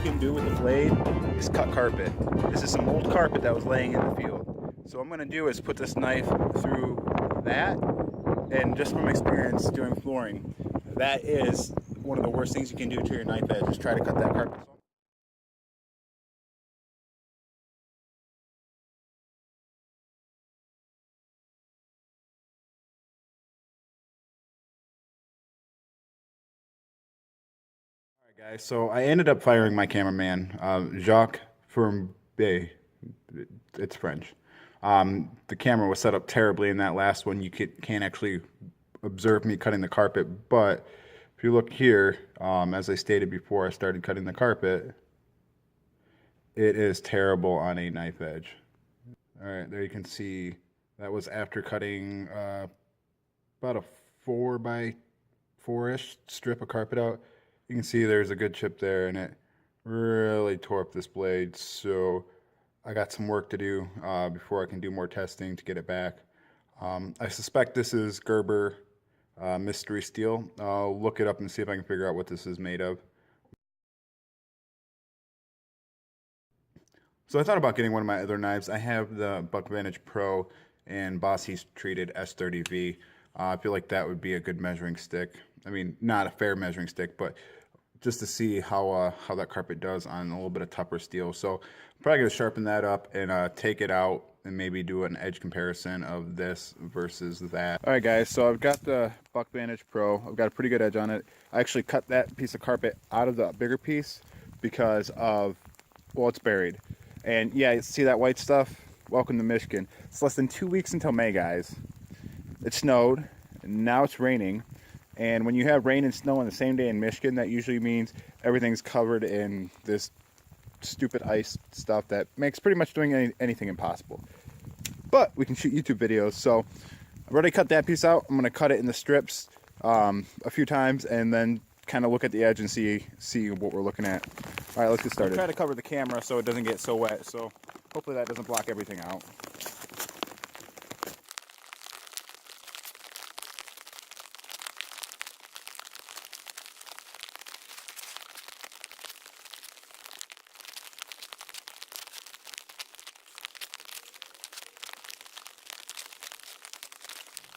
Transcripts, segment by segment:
can do with the blade is cut carpet. This is some old carpet that was laying in the field. So what I'm going to do is put this knife through that, and just from experience doing flooring, that is one of the worst things you can do to your knife edge, is try to cut that carpet. Alright guys, so I ended up firing my cameraman, Jacques from Bay. It's French. The camera was set up terribly in that last one. You can't actually observe me cutting the carpet, but if you look here, as I stated before I started cutting the carpet, it is terrible on a knife edge. Alright, there you can see that was after cutting about a 4x4-ish strip of carpet out. You can see there's a good chip there, and it really tore up this blade, so I got some work to do before I can do more testing to get it back. I suspect this is Gerber mystery steel. I'll look it up and see if I can figure out what this is made of. So I thought about getting one of my other knives. I have the Buck Vantage Pro and Boss Heat Treated S30V. I feel like that would be a good measuring stick. I mean, not a fair measuring stick, but just to see how that carpet does on a little bit of tougher steel. So I'm probably going to sharpen that up and take it out and maybe do an edge comparison of this versus that. All right, guys, so I've got the Buck Vantage Pro. I've got a pretty good edge on it. I actually cut that piece of carpet out of the bigger piece because of, well, it's buried. And yeah, you see that white stuff? Welcome to Michigan. It's less than 2 weeks until May, guys. It snowed, and now it's raining. And when you have rain and snow on the same day in Michigan, that usually means everything's covered in this stupid ice stuff that makes pretty much doing anything impossible. But we can shoot YouTube videos, so I've already cut that piece out. I'm going to cut it in the strips a few times and then kind of look at the edge and see what we're looking at. All right, let's get started. I'll try to cover the camera so it doesn't get so wet, so hopefully that doesn't block everything out.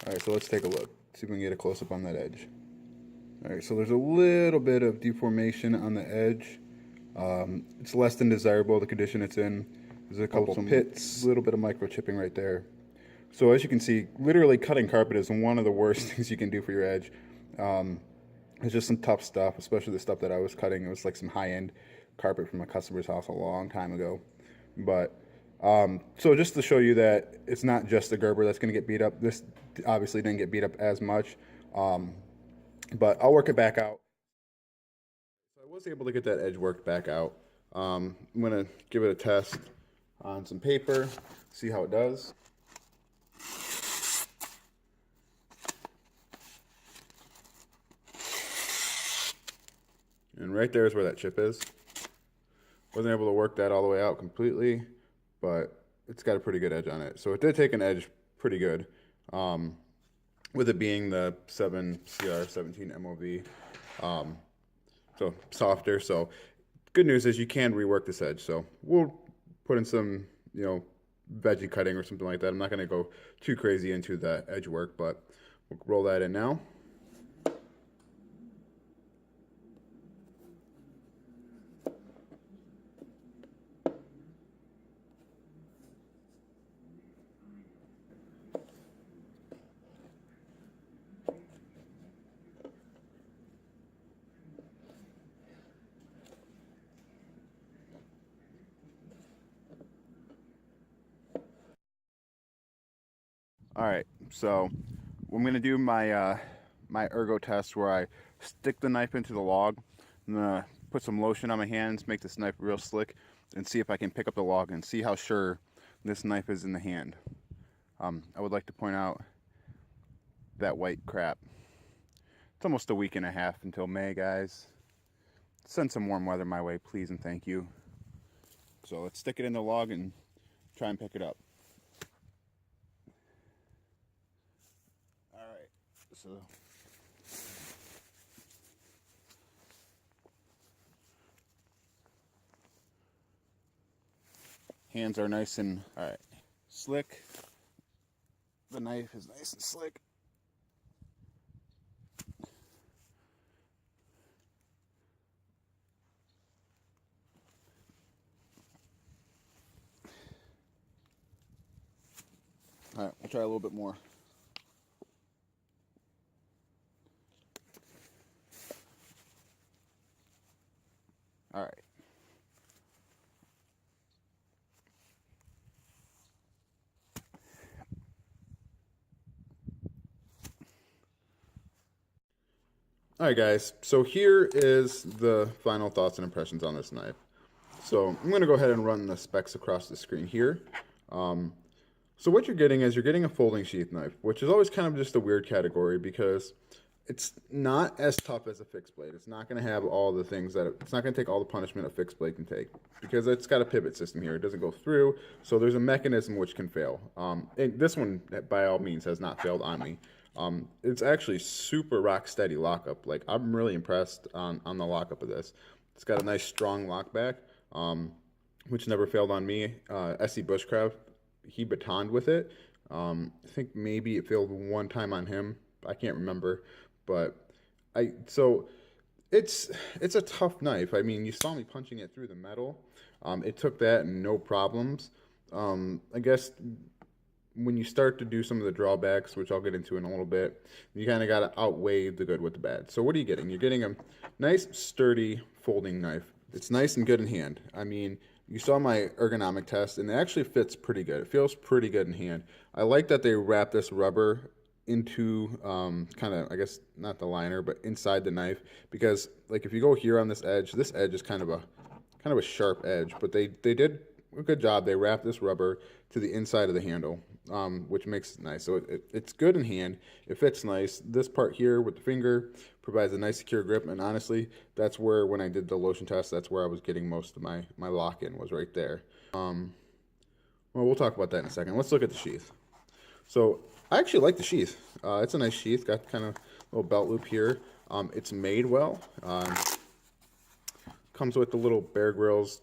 All right, so let's take a look. See if we can get a close-up on that edge. All right, so there's a little bit of deformation on the edge. It's less than desirable, the condition it's in. There's a couple pits, a little bit of microchipping right there. So as you can see, literally cutting carpet is one of the worst things you can do for your edge. It's just some tough stuff, especially the stuff that I was cutting. It was like some high-end carpet from a customer's house a long time ago. But so just to show you that it's not just the Gerber that's going to get beat up. This obviously didn't get beat up as much, but I'll work it back out. So I was able to get that edge worked back out. I'm going to give it a test on some paper, see how it does. And right there is where that chip is. Wasn't able to work that all the way out completely, but it's got a pretty good edge on it. So it did take an edge pretty good, with it being the 7CR17 MOV, so softer. So good news is you can rework this edge. So we'll put in some, veggie cutting or something like that. I'm not going to go too crazy into the edge work, but we'll roll that in now. All right, so I'm gonna do my my ergo test where I stick the knife into the log. I'm gonna put some lotion on my hands, make this knife real slick, and see if I can pick up the log and see how sure this knife is in the hand. I would like to point out that white crap. It's almost a week and a half until May, guys. Send some warm weather my way, please and thank you. So let's stick it in the log and try and pick it up. All right, so Hands are nice and slick. The knife is nice and slick. All right, we'll try a little bit more. All right. All right, guys, so here is the final thoughts and impressions on this knife. So I'm going to go ahead and run the specs across the screen here. So what you're getting is you're getting a folding sheath knife, which is always kind of just a weird category because it's not as tough as a fixed blade. It's not going to have all the things that it's not going to take all the punishment a fixed blade can take because it's got a pivot system here. It doesn't go through, so there's a mechanism which can fail. And this one, by all means, has not failed on me. It's actually super rock steady lockup. Like, I'm really impressed on the lockup of this. It's got a nice strong lock back, which never failed on me. SC Bushcraft, he batoned with it. I think maybe it failed one time on him. I can't remember, but so it's a tough knife. I mean, you saw me punching it through the metal. It took that and no problems. I guess when you start to do some of the drawbacks, which I'll get into in a little bit, you kind of got to outweigh the good with the bad. So what are you getting? You're getting a nice, sturdy folding knife. It's nice and good in hand. I mean, you saw my ergonomic test, and it actually fits pretty good. It feels pretty good in hand. I like that they wrap this rubber into kind of, I guess, not the liner, but inside the knife, because like if you go here on this edge is kind of a sharp edge, but they did a good job. They wrapped this rubber to the inside of the handle, which makes it nice. So it's good in hand. It fits nice. This part here with the finger provides a nice secure grip, and honestly, that's where, when I did the lotion test, that's where I was getting most of my lock-in, was right there. Well, we'll talk about that in a second. Let's look at the sheath. So I actually like the sheath. It's a nice sheath. Got kind of a little belt loop here. It's made well. Comes with the little Bear Grylls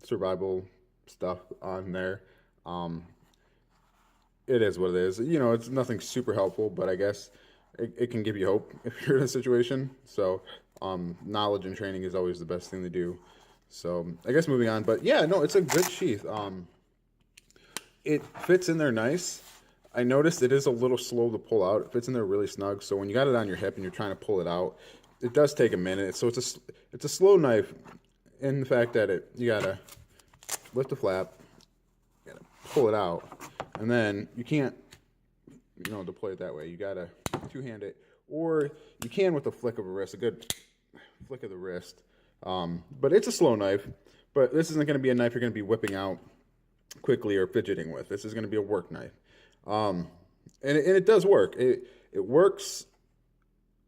survival stuff on there. It is what it is. You know, it's nothing super helpful, but I guess it can give you hope if you're in a situation. So knowledge and training is always the best thing to do. So I guess moving on. But yeah, no, it's a good sheath. It fits in there nice. I noticed it is a little slow to pull out. It fits in there really snug. So when you got it on your hip and you're trying to pull it out, it does take a minute. So it's a slow knife in the fact that you gotta lift the flap, you gotta pull it out, and then you can't, deploy it that way. You gotta two-hand it, or you can with a flick of a wrist, a good flick of the wrist. But it's a slow knife. But this isn't going to be a knife you're going to be whipping out quickly or fidgeting with. This is going to be a work knife. And it does work. It works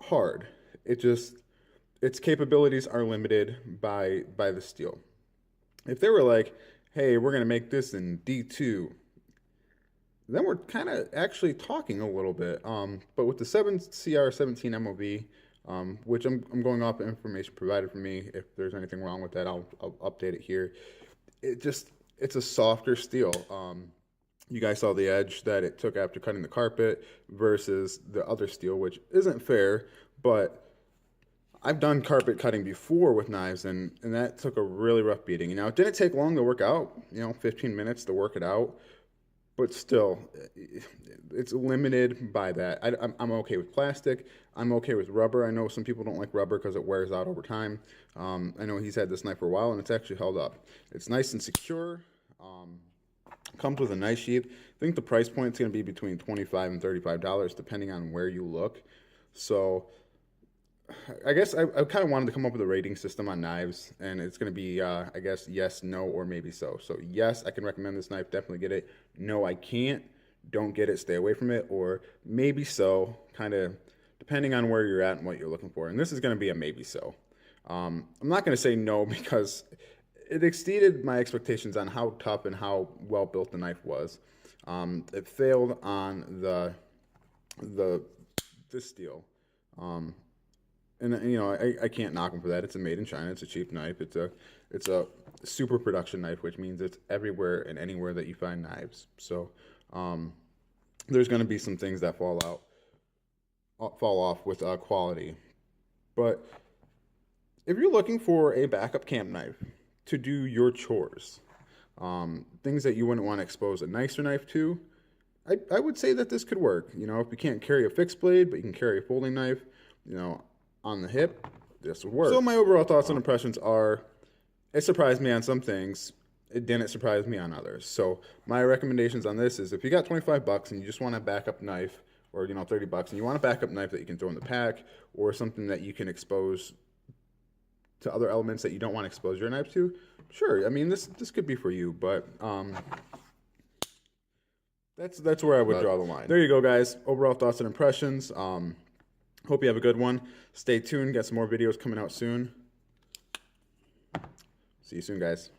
hard. Its capabilities are limited by the steel. If they were like, hey, we're going to make this in D2, then we're kind of actually talking a little bit. But with the 7CR17 MOV, which I'm going off the information provided for me. If there's anything wrong with that, I'll update it here. It's a softer steel. You guys saw the edge that it took after cutting the carpet versus the other steel, which isn't fair, but I've done carpet cutting before with knives, and that took a really rough beating. Now, it didn't take long to work out, 15 minutes to work it out, but still, it's limited by that. I'm okay with plastic. I'm okay with rubber. I know some people don't like rubber because it wears out over time. I know he's had this knife for a while, and it's actually held up. It's nice and secure. Comes with a nice sheath. I think the price point is going to be between $25 and $35, depending on where you look. So I guess I kind of wanted to come up with a rating system on knives, and it's going to be, I guess, yes, no, or maybe so. So yes, I can recommend this knife. Definitely get it. No, I can't. Don't get it. Stay away from it. Or maybe so, kind of depending on where you're at and what you're looking for. And this is going to be a maybe so. I'm not going to say no because it exceeded my expectations on how tough and how well built the knife was. It failed on the steel. and you know, I can't knock them for that. It's a made in China. It's a cheap knife. It's a super production knife, which means it's everywhere and anywhere that you find knives. So there's going to be some things that fall off with quality. But if you're looking for a backup camp knife to do your chores, things that you wouldn't want to expose a nicer knife to, I would say that this could work. You know, if you can't carry a fixed blade, but you can carry a folding knife, you know, on the hip, this would work. So my overall thoughts and impressions are, it surprised me on some things. It didn't surprise me on others. So my recommendations on this is, if you got $25 and you just want a backup knife, or, you know, $30 and you want a backup knife that you can throw in the pack, or something that you can expose to other elements that you don't want to expose your knife to, sure. I mean, this could be for you, but that's where I would draw the line. There you go, guys. Overall thoughts and impressions. Hope you have a good one. Stay tuned. Got some more videos coming out soon. See you soon, guys.